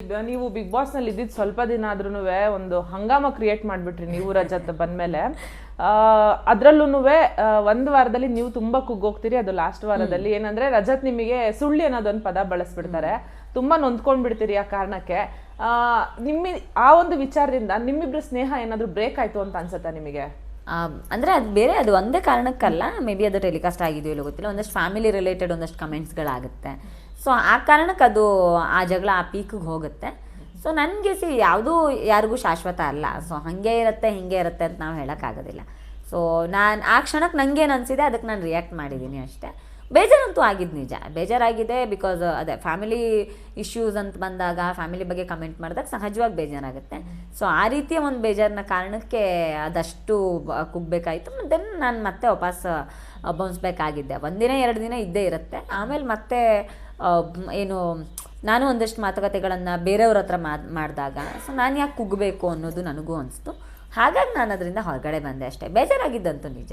ನೀವು big boss ನಲ್ಲಿ ಇದ್ದಿದ್ದು ಸ್ವಲ್ಪ ದಿನ ಆದ್ರೂ ಒಂದು ಹಂಗಾಮ ಕ್ರಿಯೇಟ್ ಮಾಡ್ಬಿಟ್ರಿ ನೀವು ರಜತ್ ಬಂದ್ಮೇಲೆ. ಅದ್ರಲ್ಲೂ ಒಂದು ವಾರದಲ್ಲಿ ನೀವು ತುಂಬಾ ಕುಗ್ಗೋಗ್ತೀರಿ. ಅದು ಲಾಸ್ಟ್ ವಾರದಲ್ಲಿ ಏನಂದ್ರೆ ರಜತ್ ನಿಮಗೆ ಸುಳ್ಳಿ ಅನ್ನೋದೊಂದು ಪದ ಬಳಸ್ಬಿಡ್ತಾರೆ. ತುಂಬಾ ನೊಂದ್ಕೊಂಡ್ಬಿಡ್ತೀರಿ ಆ ಕಾರಣಕ್ಕೆ. ಆ ಒಂದು ವಿಚಾರದಿಂದ ನಿಮ್ಮಿಬ್ರು ಸ್ನೇಹ ಏನಾದ್ರು ಬ್ರೇಕ್ ಆಯ್ತು ಅಂತ ಅನ್ಸುತ್ತಾ ನಿಮಗೆ? ಅಂದರೆ ಅದು ಬೇರೆ, ಅದು ಒಂದೇ ಕಾರಣಕ್ಕಲ್ಲ, ಮೇ ಬಿ ಅದು ಟೆಲಿಕಾಸ್ಟ್ ಆಗಿದೆಯೋ ಇಲ್ಲ ಗೊತ್ತಿಲ್ಲ, ಒಂದಷ್ಟು ಫ್ಯಾಮಿಲಿ ರಿಲೇಟೆಡ್ ಒಂದಷ್ಟು ಕಮೆಂಟ್ಸ್ಗಳಾಗುತ್ತೆ. ಸೊ ಆ ಕಾರಣಕ್ಕೆ ಅದು ಆ ಜಗಳ ಆ ಪೀಕಿಗೆ ಹೋಗುತ್ತೆ. ಸೊ ನನಗೆ ಯಾವುದೂ ಯಾರಿಗೂ ಶಾಶ್ವತ ಅಲ್ಲ. ಸೊ ಹಾಗೆ ಇರುತ್ತೆ ಹಿಂಗೆ ಇರುತ್ತೆ ಅಂತ ನಾವು ಹೇಳೋಕ್ಕಾಗೋದಿಲ್ಲ. ಸೊ ನಾನು ಆ ಕ್ಷಣಕ್ಕೆ ನನಗೇನು ಅನಿಸಿದೆ ಅದಕ್ಕೆ ನಾನು ರಿಯಾಕ್ಟ್ ಮಾಡಿದ್ದೀನಿ ಅಷ್ಟೇ. ಬೇಜಾರಂತೂ ಆಗಿದ್ದು ನಿಜ, ಬೇಜಾರಾಗಿದೆ. ಬಿಕಾಸ್ ಅದೇ ಫ್ಯಾಮಿಲಿ ಇಶ್ಯೂಸ್ ಅಂತ ಬಂದಾಗ, ಫ್ಯಾಮಿಲಿ ಬಗ್ಗೆ ಕಮೆಂಟ್ ಮಾಡಿದಾಗ ಸಹಜವಾಗಿ ಬೇಜಾರಾಗುತ್ತೆ. ಸೊ ಆ ರೀತಿಯ ಒಂದು ಬೇಜಾರಿನ ಕಾರಣಕ್ಕೆ ಅದಷ್ಟು ಕುಗ್ಬೇಕಾಯಿತು. ದೆನ್ ನಾನು ಮತ್ತೆ ವಾಪಸ್ ಬೌನ್ಸ್ ಬ್ಯಾಕ್ ಆಗಿದ್ದೆ. ಒಂದಿನ 2 ದಿನ ಇದ್ದೇ ಇರುತ್ತೆ. ಆಮೇಲೆ ಮತ್ತೆ ಏನು ನಾನು ಒಂದಷ್ಟು ಮಾತುಕತೆಗಳನ್ನು ಬೇರೆಯವ್ರ ಹತ್ರ ಮಾಡಿದಾಗ ಸೊ ನಾನು ಯಾಕೆ ಕುಗ್ಗಬೇಕು ಅನ್ನೋದು ನನಗೂ ಅನಿಸ್ತು. ಹಾಗಾಗಿ ನಾನು ಅದರಿಂದ ಹೊರಗಡೆ ಬಂದೆ ಅಷ್ಟೇ. ಬೇಜಾರಾಗಿದ್ದಂತೂ ನಿಜ.